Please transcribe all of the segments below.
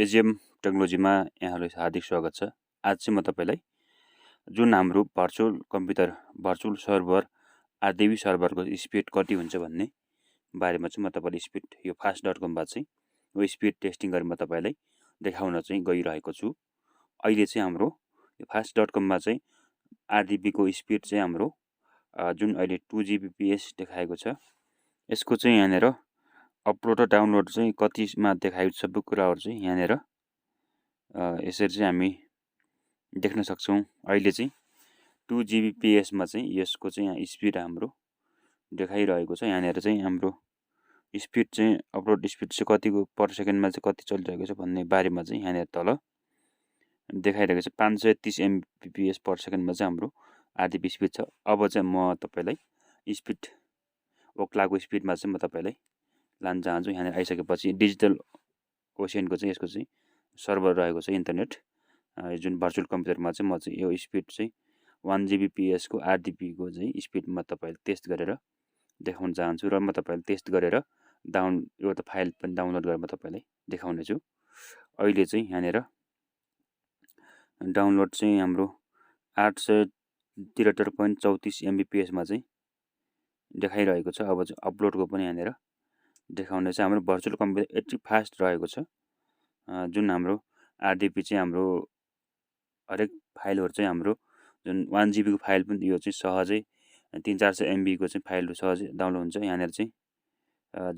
AGM टेक्नोलोजीमा यहाँहरूलाई हार्दिक स्वागत छ। आज चाहिँ म तपाईलाई जुन हाम्रो भर्चुअल सर्भर आरडीपी सर्भरको स्पिड कति हुन्छ भन्ने बारेमा चाहिँ म तपाईलाई स्पिड यो fast.com बाट चाहिँ यो स्पिड टेस्टिङ गरेर म तपाईलाई देखाउन चाहिँ गइरहेको छु। अहिले चाहिँ हाम्रो यो fast.com मा चाहिँ आरडीपी को स्पिड चाहिँ हाम्रो जुन अहिले 2 Gbps देखाएको छ, यसको चाहिँ यहाँनेर अपलोड र डाउनलोड चाहिँ कतिमा देखाएको छ सबै कुराहरु चाहिँ यहाँनेर यसरी चाहिँ हामी देख्न सक्छौं। अहिले चाहिँ 2 Gbps मा चाहिँ यसको चाहिँ यहाँ स्पिड हाम्रो देखाइरहेको छ। यहाँनेर चाहिँ हाम्रो स्पिड चाहिँ अपलोड स्पिड चाहिँ कतिको पर सेकेन्डमा चाहिँ कति चलिरहेको छ भन्ने बारेमा चाहिँ यहाँनेर तल देखाइरहेको छ। 530 Mbps पर सेकेन्डमा चाहिँ हाम्रो आरडीपी स्पिड छ। अब चाहिँ म तपाईलाई स्पिड ओक्लाको स्पिडमा चाहिँ म तपाईलाई लान चाहन्छु। यहाँ आइसकेपछि डिजिटल ओशियनको चाहिँ यसको चाहिँ सर्भर रहेको छ इन्टरनेट जुन भर्चुअल कम्प्युटरमा चाहिँ म चाहिँ यो स्पिड चाहिँ 1 Gbps को आरडीपी को चाहिँ स्पिड म तपाईलाई टेस्ट गरेर देखाउन चाहन्छु र म तपाईलाई टेस्ट गरेर एउटा फाइल पनि डाउनलोड गरेर म तपाईलाई देखाउने छु। अहिले चाहिँ यहाँनेर डाउनलोड चाहिँ हाम्रो 873.34 Mbps मा चाहिँ देखाइरहेको छ। अब चाहिँ अपलोडको पनि यहाँनेर देखाउने छ। हाम्रो भर्चुअल कम्प्युटर यति फास्ट रहेको छ। जुन हाम्रो आरडीपी चाहिँ हाम्रो हरेक फाइलहरु चाहिँ हाम्रो जुन 1 GB को फाइल पनि यो चाहिँ सहजै 300-400 MB को चाहिँ फाइल सहजै डाउनलोड हुन्छ। यहाँनेर चाहिँ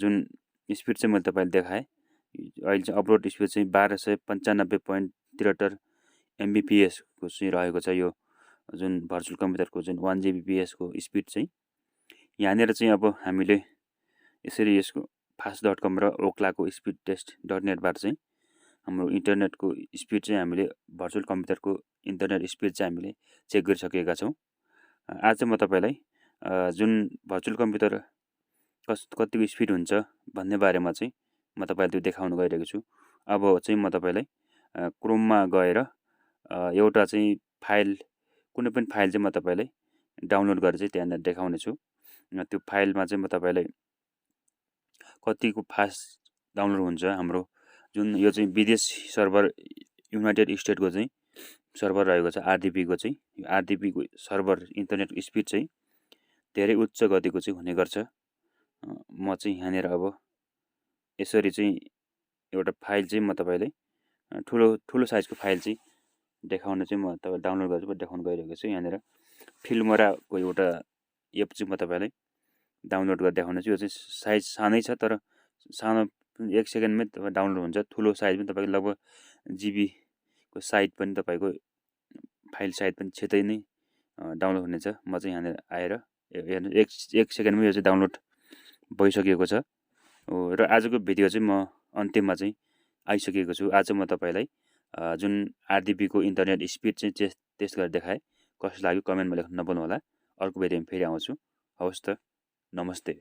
जुन स्पिड चाहिँ मैले तपाईलाई देखाए, अहिले चाहिँ अपलोड स्पिड चाहिँ 1295.73 Mbps को चाहिँ रहेको छ। यो जुन भर्चुअल कम्प्युटरको जुन 1 Gbps को स्पिड चाहिँ यहाँनेर चाहिँ अब हामीले यसरी यसको fast.com र ओक्लाको स्पिड टेस्ट.net बाट चाहिँ हाम्रो इन्टरनेटको स्पिड चाहिँ हामीले भर्चुअल कम्प्युटरको इन्टरनेट स्पिड चाहिँ हामीले चेक गरिसकेका छौं। आज चाहिँ म तपाईलाई जुन भर्चुअल कम्प्युटर कतिको स्पिड हुन्छ भन्ने बारेमा चाहिँ म तपाईलाई त्यो देखाउन गइरहेको छु। अब चाहिँ म तपाईलाई क्रोममा गएर एउटा चाहिँ फाइल कुनै पनि फाइल चाहिँ म तपाईलाई डाउनलोड गरेर चाहिँ त्यहाँ देखाउने छु। त्यो फाइलमा चाहिँ म तपाईलाई कतिको फास्ट डाउनलोड हुन्छ हाम्रो जुन यो चाहिँ विदेश सर्भर युनाइटेड स्टेटको चाहिँ सर्भर रहेको छ आरडीपी को चाहिँ। यो आरडीपी को सर्भर इन्टरनेट स्पिड चाहिँ धेरै उच्च गतिको चाहिँ हुने गर्छ। म चाहिँ यहाँनेर अब यसरी चाहिँ एउटा फाइल चाहिँ म तपाईलाई ठुलो साइजको फाइल चाहिँ देखाउन चाहिँ म तपाईलाई डाउनलोड गरेर देखाउन गइरहेको छु। यहाँनेर फिल्मराको एउटा एप चाहिँ म तपाईलाई डाउनलोड गरेर देखाउने छु। यो चाहिँ साइज सानै छ तर सानो 1 सेकेन्डमै तपाईँ डाउनलोड हुन्छ। ठुलो साइज पनि तपाईको लगभग जीबी को साइज पनि तपाईको फाइल साइज पनि छिटै नै डाउनलोड हुनेछ। म चाहिँ यहाँनेर आएर हेर्नु 1 सेकेन्डमै यो चाहिँ डाउनलोड भइसकेको छ। र आजको भिडियो चाहिँ म अन्त्यमा चाहिँ आइसकेको छु। आज म तपाईलाई जुन आरडीपी को इन्टरनेट स्पिड चाहिँ टेस्ट गरेर देखाए। कस्तो लाग्यो कमेन्टमा लेख्न नभुल्नु होला। अर्को भिडियोमा फेरि आउँछु। हवस् त, नमस्ते।